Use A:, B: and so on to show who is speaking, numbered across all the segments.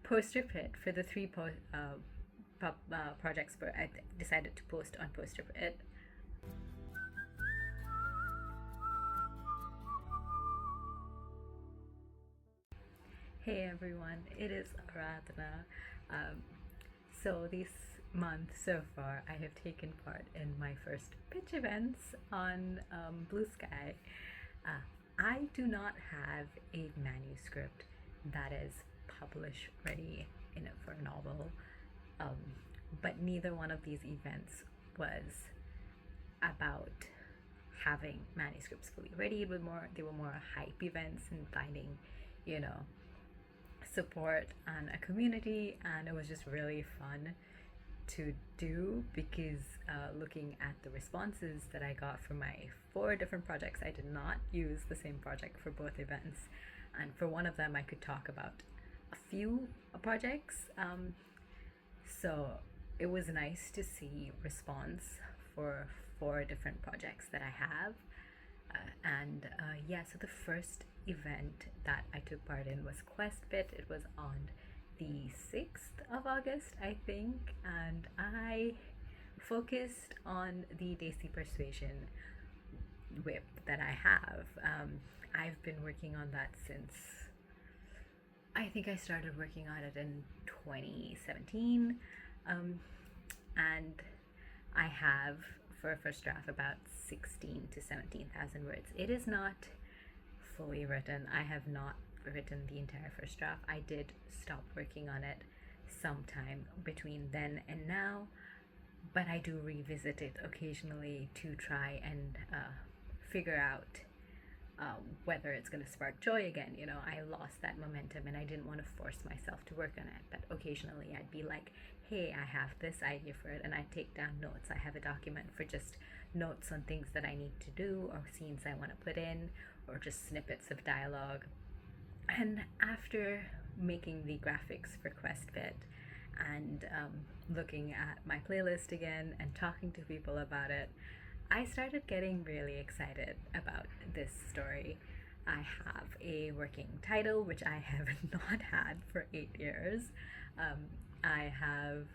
A: posterpit for the three projects where I decided to post on posterpit. Hey everyone, it is Aradhana. So this month so far, I have taken part in my first pitch events on Bluesky. I do not have a manuscript that is publish ready for a novel, but neither one of these events was about having manuscripts fully ready. They were more hype events and finding, support and a community, and it was just really fun to do because looking at the responses that I got from my 4 different projects, I did not use the same project for both events, and for one of them I could talk about a few projects, so it was nice to see response for 4 different projects that I have. So the first event that I took part in was questpit. It was on the 6th of August, I think, and I focused on the Daisy Persuasion whip that I have. I've been working on that since I think I started working on it in 2017, and I have for a first draft about 16 to 17,000 words. It is not fully written. I have not written the entire first draft. I did stop working on it sometime between then and now, but I do revisit it occasionally to try and figure out whether it's going to spark joy again. I lost that momentum and I didn't want to force myself to work on it, but occasionally I'd be like, hey, I have this idea for it, and I take down notes. I have a document for just notes on things that I need to do or scenes I want to put in or just snippets of dialogue. And after making the graphics for questpit and looking at my playlist again and talking to people about it, I started getting really excited about this story. I have a working title, which I have not had for 8 years. I have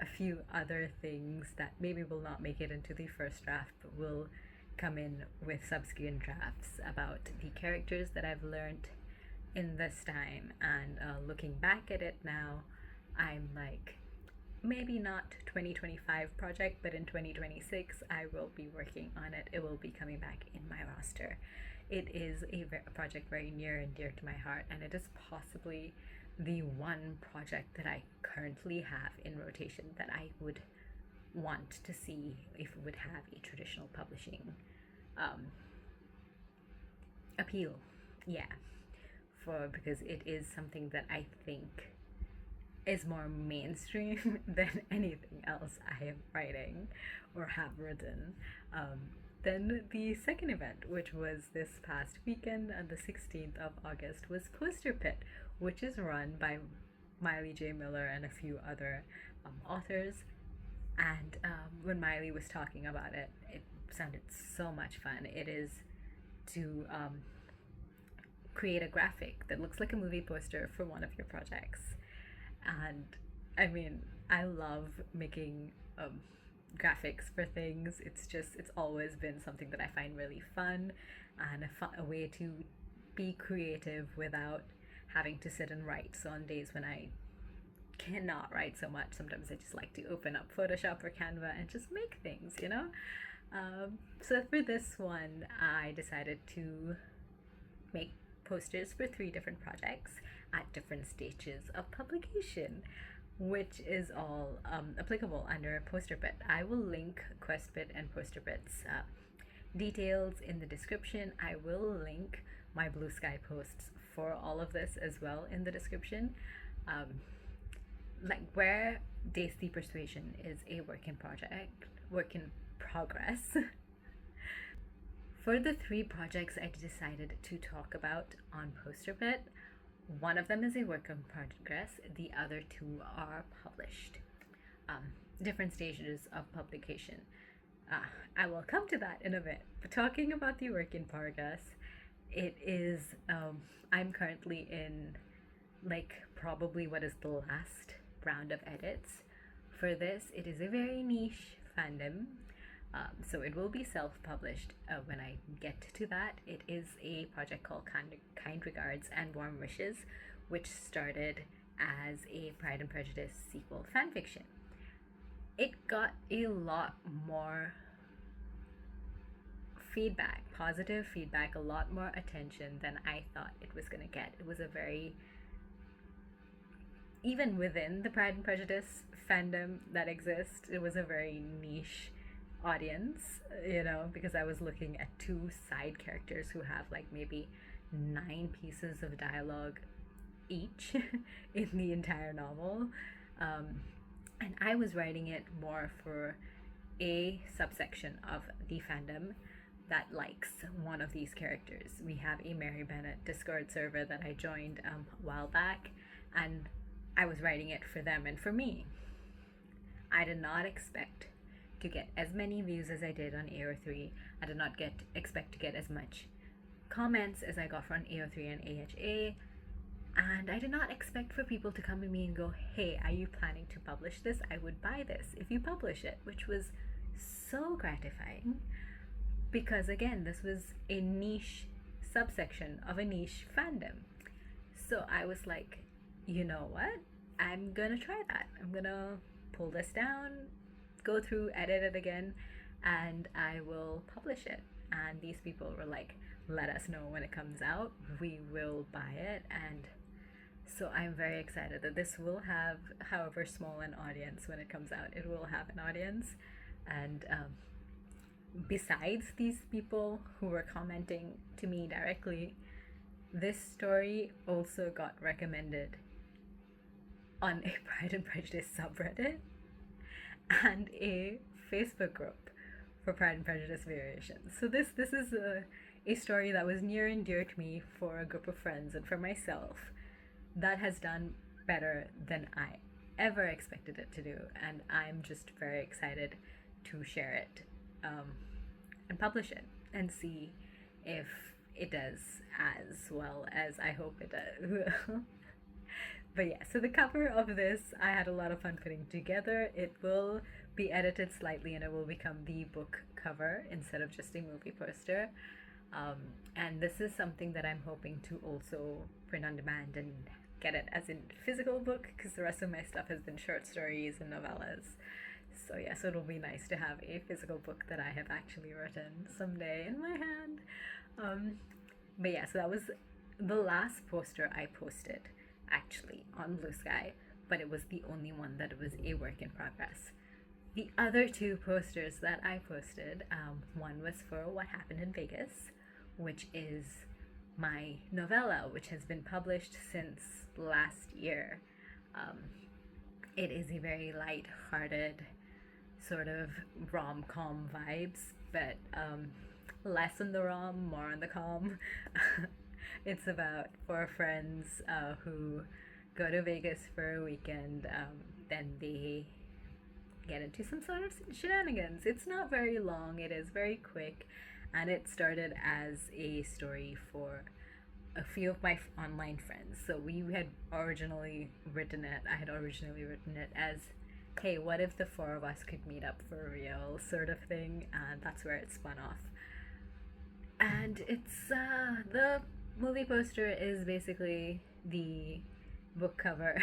A: a few other things that maybe will not make it into the first draft, but will come in with subsequent drafts about the characters that I've learned in this time. And looking back at it now, I'm like, maybe not 2025 project, but in 2026 I will be working on it. It will be coming back in my roster. It is a project very near and dear to my heart, and it is possibly the one project that I currently have in rotation that I would want to see if it would have a traditional publishing appeal. Because it is something that I think is more mainstream than anything else I am writing or have written. Then the second event, which was this past weekend on the 16th of August, was posterpit, which is run by Miley J. Miller and a few other authors. And when Miley was talking about it, it sounded so much fun. It is to create a graphic that looks like a movie poster for one of your projects. And I mean, I love making graphics for things. It's always been something that I find really fun, and a way to be creative without having to sit and write. So on days when I cannot write so much, sometimes I just like to open up Photoshop or Canva and just make things, So for this one, I decided to make posters for 3 different projects at different stages of publication, which is all applicable under posterpit. I will link questpit and posterpit's details in the description. I will link my Bluesky posts for all of this as well in the description. Where Daisy Persuasion is a work in progress. For the 3 projects I decided to talk about on posterpit, one of them is a work in progress, the other 2 are published. Different stages of publication. I will come to that in a bit. But talking about the work in progress, it is, I'm currently in probably what is the last round of edits for this. It is a very niche fandom, so it will be self-published when I get to that. It is a project called Kind Regards and Warm Wishes, which started as a Pride and Prejudice sequel fanfiction. It got a lot more feedback, positive feedback, a lot more attention than I thought it was going to get. It was a very, even within the Pride and Prejudice fandom that exists, it was a very niche audience, you know, because I was looking at two side characters who have like maybe 9 pieces of dialogue each in the entire novel. And I was writing it more for a subsection of the fandom that likes one of these characters. We have a Mary Bennett Discord server that I joined a while back, and I was writing it for them and for me. I did not expect to get as many views as I did on AO3. I did not expect to get as much comments as I got from AO3 and AHA. And I did not expect for people to come to me and go, hey, are you planning to publish this? I would buy this if you publish it, which was so gratifying. Because again, this was a niche subsection of a niche fandom. So I was like, you know what? I'm gonna try that. I'm gonna pull this down, go through, edit it again, and I will publish it. And these people were like, let us know when it comes out. We will buy it. And so I'm very excited that this will have, however small an audience when it comes out, it will have an audience. And besides these people who were commenting to me directly, this story also got recommended on a Pride and Prejudice subreddit and a Facebook group for Pride and Prejudice variations. So this is a story that was near and dear to me for a group of friends and for myself that has done better than I ever expected it to do, and I'm just very excited to share it and publish it and see if it does as well as I hope it does. But yeah, so the cover of this I had a lot of fun putting together. It will be edited slightly and it will become the book cover instead of just a movie poster. And this is something that I'm hoping to also print on demand and get it as in physical book, because the rest of my stuff has been short stories and novellas. So yeah, so it'll be nice to have a physical book that I have actually written someday in my hand. But yeah, so that was the last poster I posted actually on Bluesky, but it was the only one that was a work in progress. The other 2 posters that I posted, one was for What Happened in Vegas, which is my novella, which has been published since last year. It is a very light-hearted sort of rom-com vibes, but less on the rom, more on the com. It's about 4 friends who go to Vegas for a weekend, then they get into some sort of shenanigans. It's not very long, it is very quick, and it started as a story for a few of my online friends. So we had originally written it, I had originally written it as, hey, what if the 4 of us could meet up for real, sort of thing, and that's where it spun off. And it's, the movie poster is basically the book cover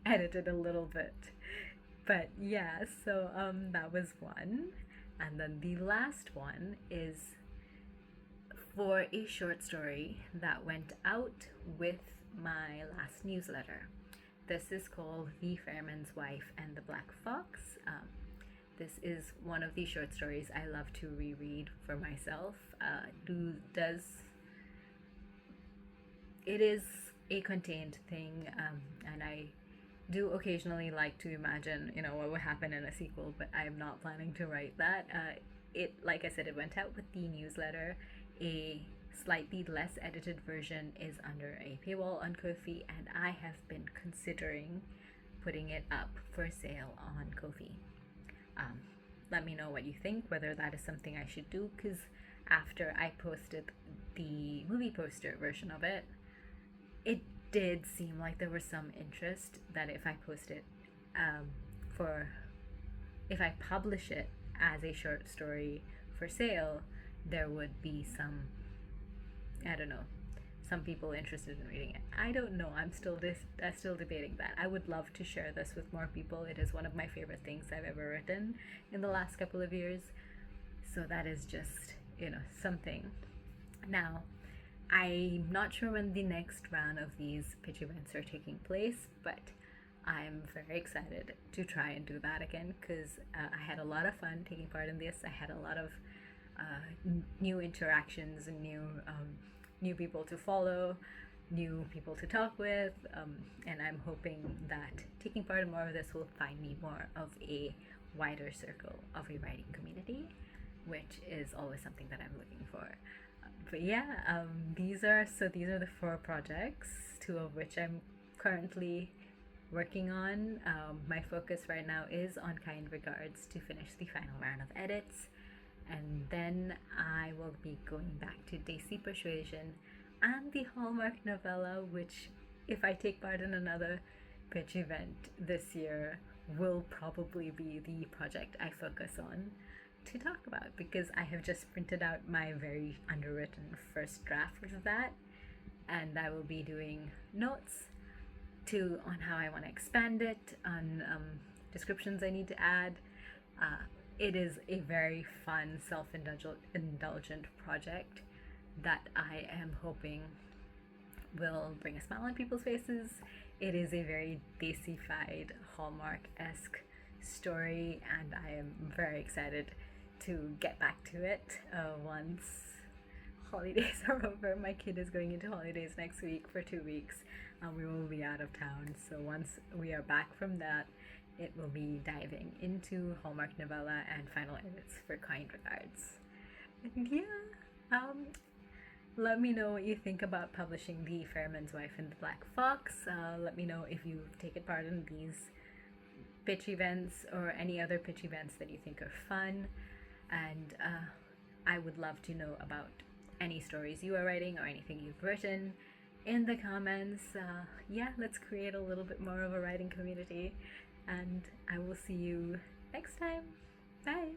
A: edited a little bit. But yeah, so that was one. And then the last one is for a short story that went out with my last newsletter. This is called The Fairman's Wife and the Black Fox. This is one of the short stories I love to reread for myself. It is a contained thing, and I do occasionally like to imagine, you know, what would happen in a sequel, but I'm not planning to write that. It, like I said, it went out with the newsletter. A slightly less edited version is under a paywall on Ko-fi, and I have been considering putting it up for sale on Ko-fi. Let me know what you think, whether that is something I should do, because after I posted the movie poster version of it, it did seem like there was some interest that if I post it for if I publish it as a short story for sale, there would be some, I don't know, some people interested in reading it. I don't know. I'm still debating that. I would love to share this with more people. It is one of my favorite things I've ever written in the last couple of years. So that is just, something. Now, I'm not sure when the next round of these pitch events are taking place, but I'm very excited to try and do that again because I had a lot of fun taking part in this. I had a lot of new interactions and new people to follow, new people to talk with, and I'm hoping that taking part in more of this will find me more of a wider circle of a writing community, which is always something that I'm looking for. But yeah, these are the 4 projects, 2 of which I'm currently working on. My focus right now is on Kind Regards to finish the final round of edits, and then I will be going back to Desi Persuasion and the Hallmark novella, which, if I take part in another pitch event this year, will probably be the project I focus on to talk about, because I have just printed out my very underwritten first draft of that, and I will be doing notes on how I want to expand it, on descriptions I need to add. It is a very fun, self-indulgent project that I am hoping will bring a smile on people's faces. It is a very Desi-fied, Hallmark-esque story, and I am very excited to get back to it once holidays are over. My kid is going into holidays next week for 2 weeks, and we will be out of town. So once we are back from that, it will be diving into Hallmark novella and final edits for Kind Regards. And yeah, let me know what you think about publishing The Fairman's Wife and the Black Fox. Let me know if you've taken part in these pitch events or any other pitch events that you think are fun. And I would love to know about any stories you are writing or anything you've written in the comments. Yeah, let's create a little bit more of a writing community, and I will see you next time. Bye!